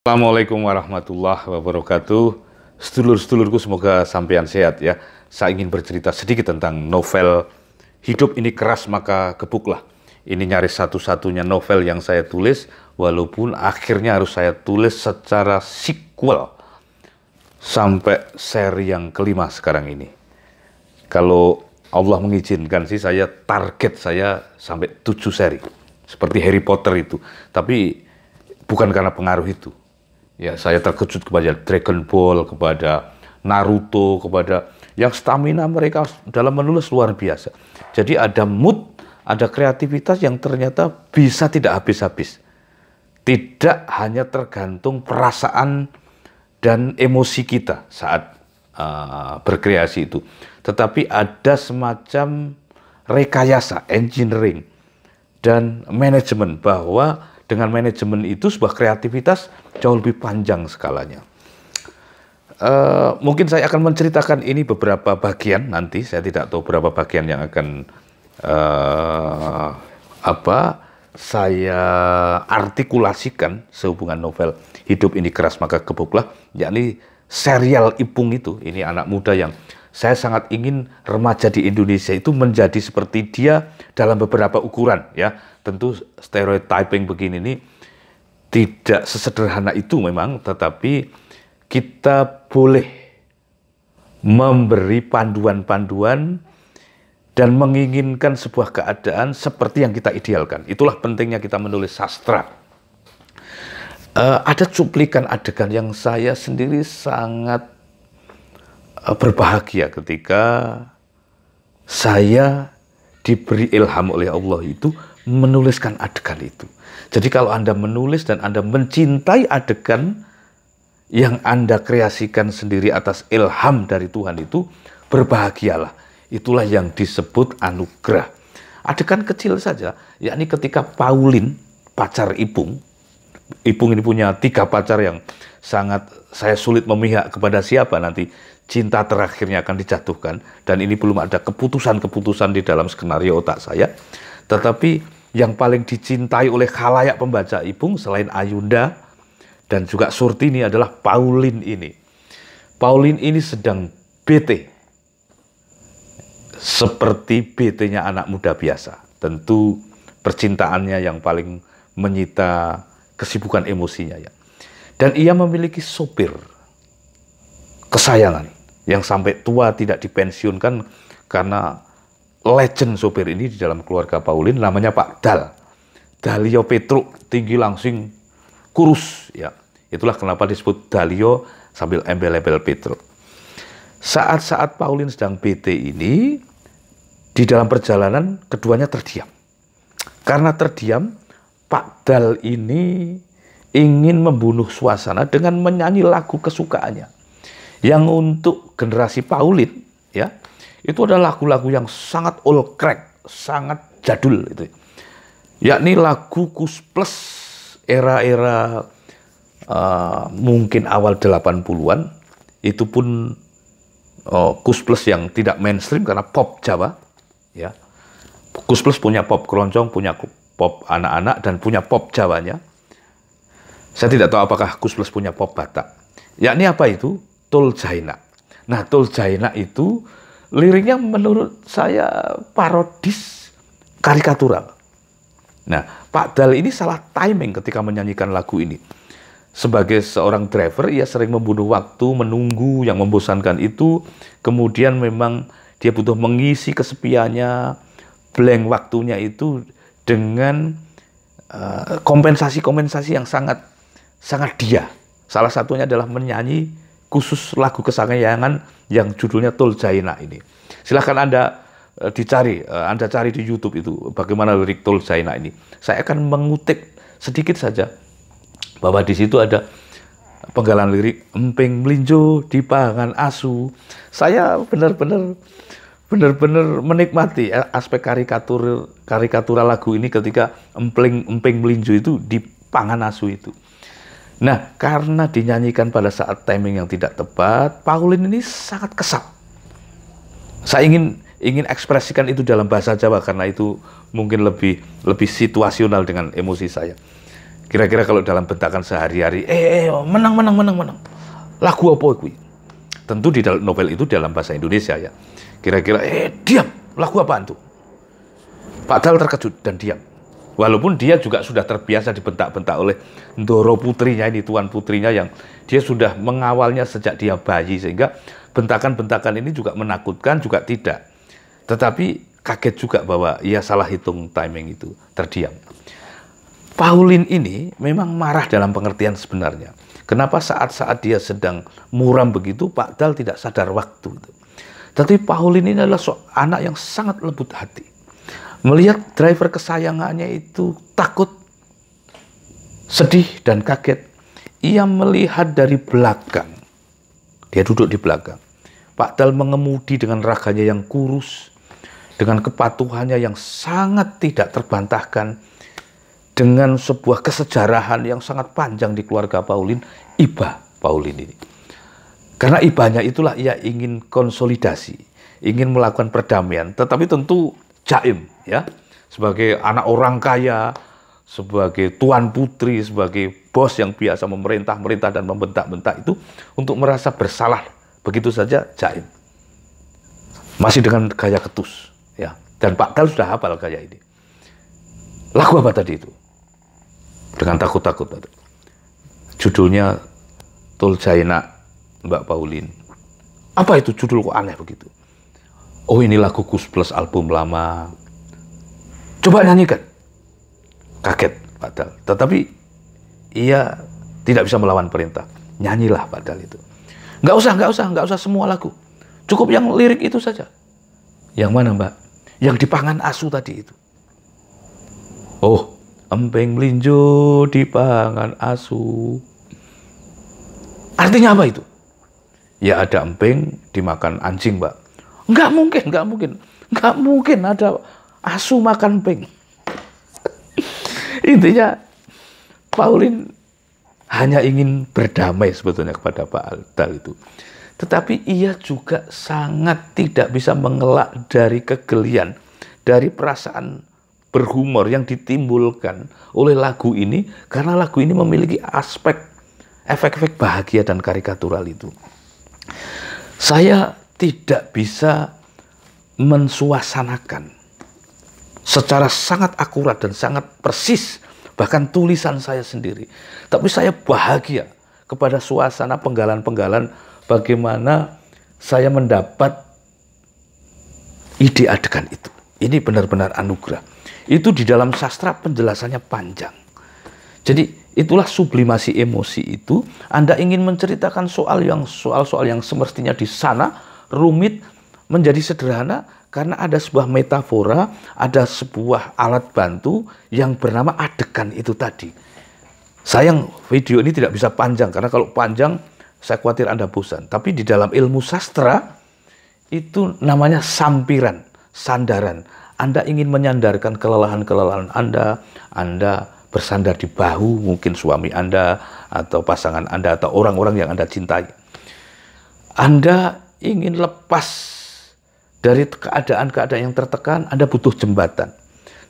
Assalamualaikum warahmatullahi wabarakatuh. Sedulur-sedulurku semoga sampean sehat ya. Saya ingin bercerita sedikit tentang novel Hidup Ini Keras Maka Gebuklah. Ini nyaris satu-satunya novel yang saya tulis, walaupun akhirnya harus saya tulis secara sequel sampai seri yang kelima sekarang ini. Kalau Allah mengizinkan sih, saya target saya sampai 7 seri. Seperti Harry Potter itu. Tapi bukan karena pengaruh itu. Ya, saya terkejut kepada Dragon Ball, kepada Naruto, kepada yang stamina mereka dalam menulis luar biasa. Jadi ada mood, ada kreativitas yang ternyata bisa tidak habis-habis. Tidak hanya tergantung perasaan dan emosi kita saat berkreasi itu. Tetapi ada semacam rekayasa, engineering, dan manajemen, bahwa dengan manajemen itu sebuah kreativitas jauh lebih panjang skalanya. Mungkin saya akan menceritakan ini beberapa bagian nanti. Saya tidak tahu berapa bagian yang akan saya artikulasikan sehubungan novel Hidup Ini Keras Maka Gebuklah, yakni serial Ipung itu. Ini anak muda yang saya sangat ingin remaja di Indonesia itu menjadi seperti dia dalam beberapa ukuran ya. Tentu stereotyping begini ini tidak sesederhana itu memang, tetapi kita boleh memberi panduan-panduan dan menginginkan sebuah keadaan seperti yang kita idealkan. Itulah pentingnya kita menulis sastra. Ada cuplikan adegan yang saya sendiri sangat berbahagia ketika saya diberi ilham oleh Allah itu menuliskan adegan itu. Jadi kalau Anda menulis dan Anda mencintai adegan yang Anda kreasikan sendiri atas ilham dari Tuhan itu, berbahagialah. Itulah yang disebut anugerah. Adegan kecil saja, yakni ketika Pauline, pacar Ipung ini punya 3 pacar yang sangat saya sulit memihak kepada siapa nanti cinta terakhirnya akan dijatuhkan, dan ini belum ada keputusan-keputusan di dalam skenario otak saya. Tetapi yang paling dicintai oleh khalayak pembaca Ipung selain Ayunda dan juga Surtini adalah Pauline ini. Pauline ini sedang bete, seperti bete-nya anak muda biasa. Tentu percintaannya yang paling menyita kesibukan emosinya ya. Dan ia memiliki sopir kesayangan yang sampai tua tidak dipensiunkan, karena legend sopir ini di dalam keluarga Pauline namanya Pak Dal. Dalio Petruk, tinggi langsing, kurus ya. Itulah kenapa disebut Dalio sambil embel-embel Petruk. Saat-saat Pauline sedang bete ini, di dalam perjalanan keduanya terdiam. Karena terdiam, Pak Dal ini ingin membunuh suasana dengan menyanyi lagu kesukaannya. Yang untuk generasi Pauline ya, itu adalah lagu-lagu yang sangat old crack, sangat jadul itu. Yakni lagu Kus Plus era-era mungkin awal 80-an. Itu pun Kus Plus yang tidak mainstream karena pop Jawa ya. Kus Plus punya pop keroncong, punya pop anak-anak, dan punya pop Jawanya. Saya tidak tahu apakah Kus Plus punya pop Batak. Yakni apa itu? Tul Jaina. Nah, Tul Jaina itu liriknya menurut saya parodis, karikatural. Nah, Pak Dal ini salah timing ketika menyanyikan lagu ini. Sebagai seorang driver, ia sering membunuh waktu, menunggu yang membosankan itu. Kemudian memang dia butuh mengisi kesepiannya, blank waktunya itu dengan kompensasi-kompensasi yang sangat dia. Salah satunya adalah menyanyi khusus lagu kesayangan yang judulnya Tul Jaina ini. Silahkan Anda Anda cari di YouTube itu bagaimana lirik Tul Jaina ini. Saya akan mengutip sedikit saja bahwa di situ ada penggalan lirik emping melinjo di pangan asu. Saya benar-benar menikmati aspek karikatural lagu ini ketika emping melinjo itu di pangan asu itu. Nah, karena dinyanyikan pada saat timing yang tidak tepat, Pauline ini sangat kesal. Saya ingin ekspresikan itu dalam bahasa Jawa karena itu mungkin lebih situasional dengan emosi saya. Kira-kira kalau dalam bentakan sehari-hari, menang. Lagu apa kuwi? Tentu di dalam novel itu dalam bahasa Indonesia ya. Kira-kira, diam, lagu apaan tuh? Pak Dal terkejut dan diam. Walaupun dia juga sudah terbiasa dibentak-bentak oleh Ndoro putrinya ini, tuan putrinya yang dia sudah mengawalnya sejak dia bayi, sehingga bentakan-bentakan ini juga menakutkan, juga tidak. Tetapi kaget juga bahwa ia salah hitung timing itu, terdiam. Pauline ini memang marah dalam pengertian sebenarnya. Kenapa saat-saat dia sedang muram begitu, Pak Dal tidak sadar waktu. Tapi Pauline ini adalah anak yang sangat lembut hati. Melihat driver kesayangannya itu takut, sedih, dan kaget. Ia melihat dari belakang. Dia duduk di belakang. Pak Dal mengemudi dengan raganya yang kurus, dengan kepatuhannya yang sangat tidak terbantahkan, dengan sebuah kesejarahan yang sangat panjang di keluarga Pauline, iba Pauline ini. Karena ibanya itulah ia ingin konsolidasi, ingin melakukan perdamaian, tetapi tentu jaim ya, sebagai anak orang kaya, sebagai tuan putri, sebagai bos yang biasa memerintah dan membentak-bentak itu, untuk merasa bersalah begitu saja jaim. Masih dengan gaya ketus ya. Dan Pak Dal sudah hafal gaya ini. Lagu apa tadi itu? Dengan takut-takut. Judulnya Tuljaina, Mbak Pauline. Apa itu judul kok aneh begitu? Oh, ini lagu Gus Plus album lama. Coba nyanyikan. Kaget Pak Dal. Tetapi ia tidak bisa melawan perintah. Nyanyilah Pak Dal itu. Nggak usah semua lagu. Cukup yang lirik itu saja. Yang mana Mbak? Yang dipangan asu tadi itu. Oh, empeng melinjo di pangan asu. Artinya apa itu? Ya ada empeng dimakan anjing, Mbak. Nggak mungkin ada asu makan empeng. Intinya, Pauline hanya ingin berdamai sebetulnya kepada Pak Dal itu. Tetapi ia juga sangat tidak bisa mengelak dari kegelian, dari perasaan berhumor yang ditimbulkan oleh lagu ini, karena lagu ini memiliki aspek efek-efek bahagia dan karikatural itu. Saya tidak bisa mensuasanakan secara sangat akurat dan sangat persis bahkan tulisan saya sendiri, tapi saya bahagia kepada suasana penggalan-penggalan bagaimana saya mendapat ide adegan itu. Ini benar-benar anugerah. Itu di dalam sastra penjelasannya panjang. Jadi itulah sublimasi emosi itu. Anda ingin menceritakan soal-soal yang semestinya di sana rumit menjadi sederhana karena ada sebuah metafora, ada sebuah alat bantu yang bernama adegan itu tadi. Sayang video ini tidak bisa panjang karena kalau panjang saya khawatir Anda bosan. Tapi di dalam ilmu sastra itu namanya sampiran, sandaran. Anda ingin menyandarkan kelelahan-kelelahan Anda bersandar di bahu mungkin suami Anda atau pasangan Anda atau orang-orang yang Anda cintai. Anda ingin lepas dari keadaan-keadaan yang tertekan, Anda butuh jembatan.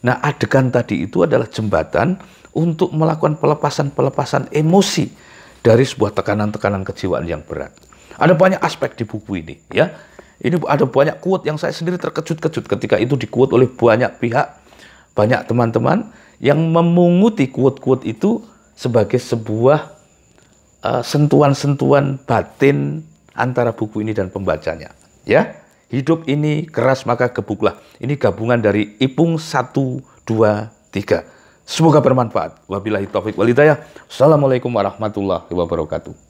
Nah, adegan tadi itu adalah jembatan untuk melakukan pelepasan-pelepasan emosi dari sebuah tekanan-tekanan kejiwaan yang berat. Ada banyak aspek di buku ini, ya. Ini ada banyak quote yang saya sendiri terkejut-kejut ketika itu di-quote oleh banyak pihak, banyak teman-teman yang memunguti quote-quote itu sebagai sebuah sentuhan-sentuhan batin antara buku ini dan pembacanya. Ya, hidup ini keras maka gebuklah. Ini gabungan dari Ipung 1, 2, 3. Semoga bermanfaat. Wabillahi taufiq wal hidayah. Assalamualaikum warahmatullahi wabarakatuh.